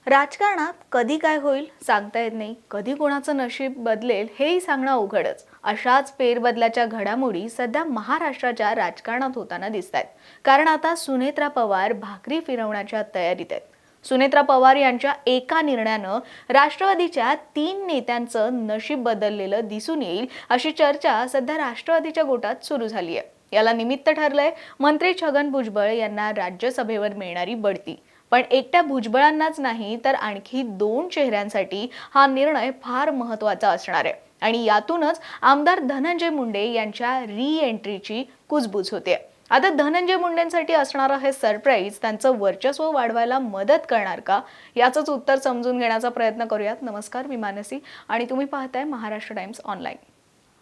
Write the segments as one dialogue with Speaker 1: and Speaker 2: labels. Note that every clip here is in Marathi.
Speaker 1: राजकारणात कधी काय होईल सांगता येत नाही. कधी कोणाचं नशीब बदलेल हेही सांगणं अवघडच. अशाच फेरबदलाच्या घडामोडी सध्या महाराष्ट्राच्या राजकारणात होताना दिसत आहेत. कारण आता सुनेत्रा पवार भाकरी फिरवण्याच्या तयारीत आहेत. सुनेत्रा पवार यांच्या एका निर्णयानं राष्ट्रवादीच्या 3 नेत्यांचं नशीब बदललेलं दिसून येईल अशी चर्चा सध्या राष्ट्रवादीच्या गोटात सुरू झाली आहे. याला निमित्त ठरलंय मंत्री छगन भुजबळ यांना राज्यसभेवर मिळणारी बढती. पण एकट्या भुजबळांनाच नाही तर आणखी 2 चेहऱ्यांसाठी हा निर्णय फार महत्त्वाचा असणार आहे. आणि यातूनच आमदार धनंजय मुंडे यांच्या री-एंट्रीची कुजबुज होते. आता धनंजय मुंडेंसाठी असणारं हे सरप्राईज त्यांचं वर्चस्व वाढवायला मदत करणार का, याचंच उत्तर समजून घेण्याचा प्रयत्न करूयात. नमस्कार, मी मानसी आणि तुम्ही पाहताय महाराष्ट्र टाइम्स ऑनलाईन.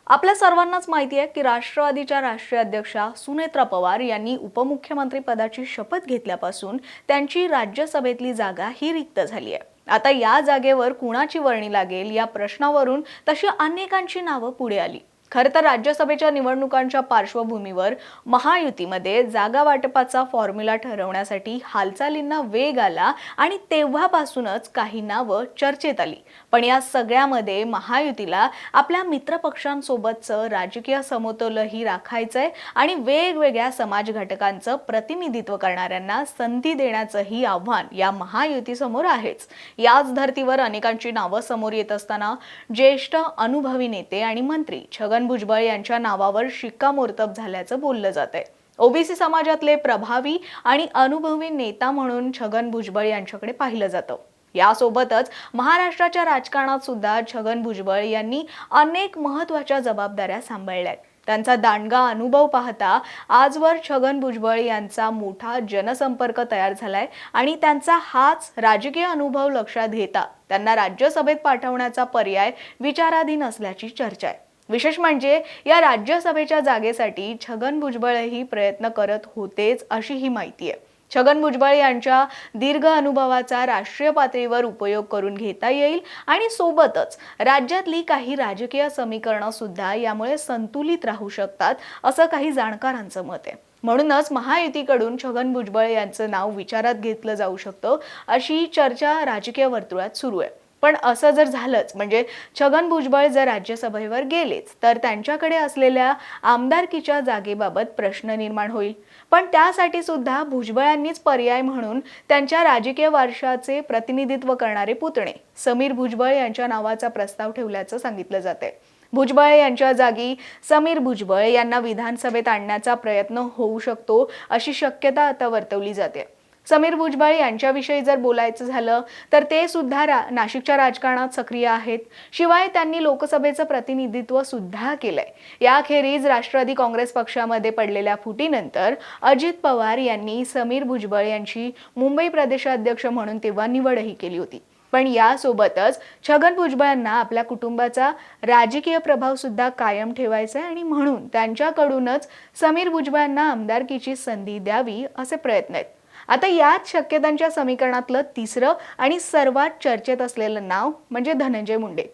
Speaker 1: आपल्या सर्वांनाच माहिती आहे की राष्ट्रवादीच्या राष्ट्रीय अध्यक्षा सुनेत्रा पवार यांनी उपमुख्यमंत्री पदाची शपथ घेतल्यापासून त्यांची राज्यसभेतली जागा ही रिक्त झाली आहे. आता या जागेवर कुणाची वर्णी लागेल या प्रश्नावरून तशी अनेकांची नावं पुढे आली. खरं तर राज्यसभेच्या निवडणुकांच्या पार्श्वभूमीवर महायुतीमध्ये जागा वाटपाचा फॉर्म्युला ठरवण्यासाठी हालचालींना वेग आला आणि तेव्हापासूनच काही नावं चर्चेत आली. पण या सगळ्यामध्ये महायुतीला आपल्या मित्रपक्षांसोबतचं राजकीय समतोलही राखायचंय आणि वेगवेगळ्या समाज घटकांचं प्रतिनिधित्व करणाऱ्यांना संधी देण्याचंही आव्हान या महायुतीसमोर आहेच. याच धर्तीवर अनेकांची नावं समोर येत असताना ज्येष्ठ अनुभवी नेते आणि मंत्री छगन भुजबळ यांच्या नावावर शिक्कामोर्तब झाल्याचं बोललं जातंय. ओबीसी समाजातले प्रभावी आणि अनुभवी नेता म्हणून छगन भुजबळ यांच्याकडे पाहिलं जातं. यासोबतच महाराष्ट्राच्या राजकारणात सुद्धा छगन भुजबळ यांनी अनेक महत्त्वाच्या जबाबदाऱ्या सांभाळल्यात. त्यांचा दांडगा अनुभव पाहता आजवर छगन भुजबळ यांचा मोठा जनसंपर्क तयार झालाय आणि त्यांचा हाच राजकीय अनुभव लक्षात घेता त्यांना राज्यसभेत पाठवण्याचा पर्याय विचाराधीन असल्याची चर्चा आहे. विशेष म्हणजे या राज्यसभेच्या जागेसाठी छगन भुजबळही प्रयत्न करत होतेच अशी ही माहिती आहे. छगन भुजबळ यांच्या दीर्घ अनुभवाचा राष्ट्रीय पातळीवर उपयोग करून घेता येईल आणि सोबतच राज्यातली काही राजकीय समीकरणं सुद्धा यामुळे संतुलित राहू शकतात असं काही जाणकारांचं मत आहे. म्हणूनच महायुतीकडून छगन भुजबळ यांचं नाव विचारात घेतलं जाऊ शकतं अशी चर्चा राजकीय वर्तुळात सुरू आहे. पण असं जर झालंच म्हणजे छगन भुजबळ जर राज्यसभेवर गेलेच तर त्यांच्याकडे असलेल्या आमदारकीच्या जागेबाबत प्रश्न निर्माण होईल. पण त्यासाठी सुद्धा भुजबळांनीच पर्याय म्हणून त्यांच्या राजकीय वारशाचे प्रतिनिधित्व करणारे पुतणे समीर भुजबळ यांच्या नावाचा प्रस्ताव ठेवल्याचं सांगितलं जातंय. भुजबळ यांच्या जागी समीर भुजबळ यांना विधानसभेत आणण्याचा प्रयत्न होऊ शकतो अशी शक्यता आता वर्तवली जाते. समीर भुजबळ यांच्याविषयी जर बोलायचं झालं तर ते सुद्धा नाशिकच्या राजकारणात सक्रिय आहेत. शिवाय त्यांनी लोकसभेचं प्रतिनिधित्व सुद्धा केलंय. याखेरीज राष्ट्रवादी काँग्रेस पक्षामध्ये पडलेल्या फुटीनंतर अजित पवार यांनी समीर भुजबळ यांची मुंबई प्रदेशाध्यक्ष म्हणून तेव्हा निवडही केली होती. पण यासोबतच छगन भुजबळांना आपल्या कुटुंबाचा राजकीय प्रभाव सुद्धा कायम ठेवायचा आहे आणि म्हणून त्यांच्याकडूनच समीर भुजबळांना आमदारकीची संधी द्यावी असे प्रयत्न आहेत. आता याच शक्यतांच्या समीकरणातलं तिसरं आणि सर्वात चर्चेत असलेलं नाव म्हणजे धनंजय मुंडे.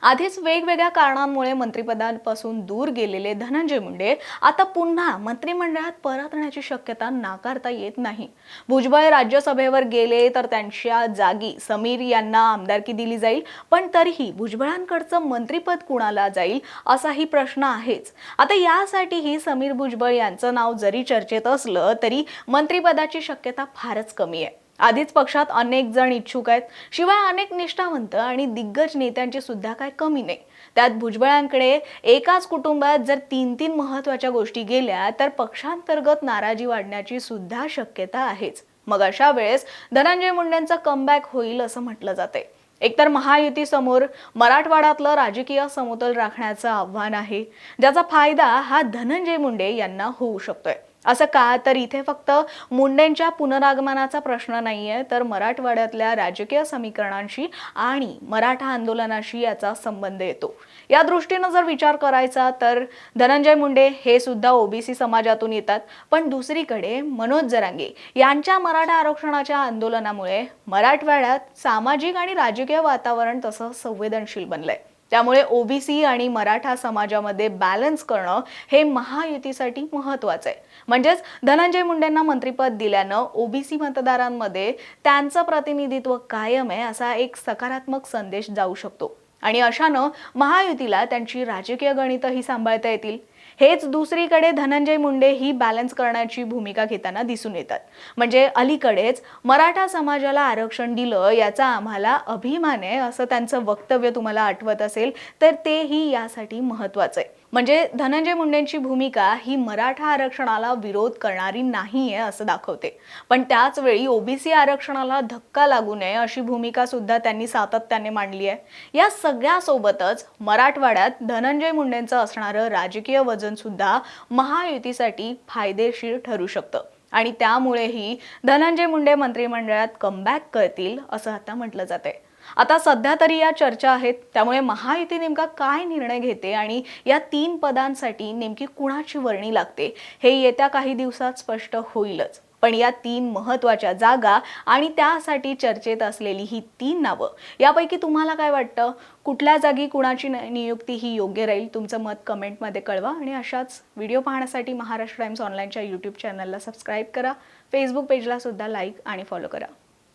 Speaker 1: आधीच वेगवेगळ्या कारणांमुळे मंत्रिपदापासून दूर गेलेले धनंजय मुंडे आता पुन्हा मंत्रिमंडळात परतण्याची शक्यता नाकारता येत नाही. भुजबळ राज्यसभेवर गेले तर त्यांच्या जागी समीर यांना आमदारकी दिली जाईल. पण तरीही भुजबळांकडचं मंत्रिपद कुणाला जाईल असाही प्रश्न आहेच. आता यासाठीही समीर भुजबळ यांचं नाव जरी चर्चेत असलं तरी मंत्रिपदाची शक्यता फारच कमी आहे. आधीच पक्षात अनेक जण इच्छुक आहेत. शिवाय अनेक निष्ठावंत आणि दिग्गज नेत्यांची सुद्धा काय कमी नाही. त्यात भुजबळांकडे एकाच कुटुंबात जर 3 महत्त्वाच्या गोष्टी गेल्या तर पक्षांतर्गत नाराजी वाढण्याची सुद्धा शक्यता आहेच. मग अशा वेळेस धनंजय मुंडेंचा कमबॅक होईल असं म्हटलं जाते. एकतर महायुतीसमोर मराठवाड्यातलं राजकीय समतोल राखण्याचं आव्हान आहे, ज्याचा फायदा हा धनंजय मुंडे यांना होऊ शकतोय. असं का तर इथे फक्त मुंडेंच्या पुनरागमनाचा प्रश्न नाहीये तर मराठवाड्यातल्या राजकीय समीकरणांशी आणि मराठा आंदोलनाशी याचा संबंध येतो. या दृष्टीने जर विचार करायचा तर धनंजय मुंडे हे सुद्धा ओबीसी समाजातून येतात. पण दुसरीकडे मनोज जरांगे यांच्या मराठा आरक्षणाच्या आंदोलनामुळे मराठवाड्यात सामाजिक आणि राजकीय वातावरण तसं संवेदनशील बनलंय. त्यामुळे ओबीसी आणि मराठा समाजामध्ये बॅलन्स करणं हे महायुतीसाठी महत्त्वाचं आहे. म्हणजेच धनंजय मुंडेंना मंत्रिपद दिल्यानं ओबीसी मतदारांमध्ये त्यांचं प्रतिनिधित्व कायम आहे असा एक सकारात्मक संदेश जाऊ शकतो आणि अशानं महायुतीला त्यांची राजकीय गणितही सांभाळता येतील. हेच दुसरीकडे धनंजय मुंडे ही बॅलन्स करण्याची भूमिका घेताना दिसून येतात. म्हणजे अलीकडेच मराठा समाजाला आरक्षण दिलं याचा आम्हाला अभिमान आहे असं त्यांचं वक्तव्य तुम्हाला आठवत असेल तर तेही यासाठी महत्त्वाचं आहे. म्हणजे धनंजय मुंडेंची भूमिका ही मराठा आरक्षणाला विरोध करणारी नाहीये असं दाखवते, पण त्याच वेळी ओबीसी आरक्षणाला धक्का लागू नये अशी भूमिका सुद्धा त्यांनी सातत्याने मांडली आहे. या सगळ्यासोबतच मराठवाड्यात धनंजय मुंडेंचं असणारं राजकीय वजन सुद्धा महायुतीसाठी फायदेशीर ठरू शकतं आणि त्यामुळेही धनंजय मुंडे मंत्रिमंडळात कमबॅक करतील असं आता म्हटलं जातंय. आता सध्या तरी या चर्चा आहेत, त्यामुळे महायुती नेमका काय निर्णय घेते आणि या 3 पदांसाठी नेमकी कुणाची वर्णी लागते हे येत्या काही दिवसात स्पष्ट होईलच. पण या 3 महत्त्वाच्या जागा आणि त्यासाठी चर्चेत असलेली ही 3 नावं यापैकी तुम्हाला काय वाटतं? कुठल्या जागी कुणाची नियुक्ती ही योग्य राहील? तुमचं मत कमेंटमध्ये कळवा आणि अशाच व्हिडिओ पाहण्यासाठी महाराष्ट्र टाइम्स ऑनलाईनच्या यूट्यूब चॅनलला सबस्क्राईब करा. फेसबुक पेजला सुद्धा लाईक आणि फॉलो करा.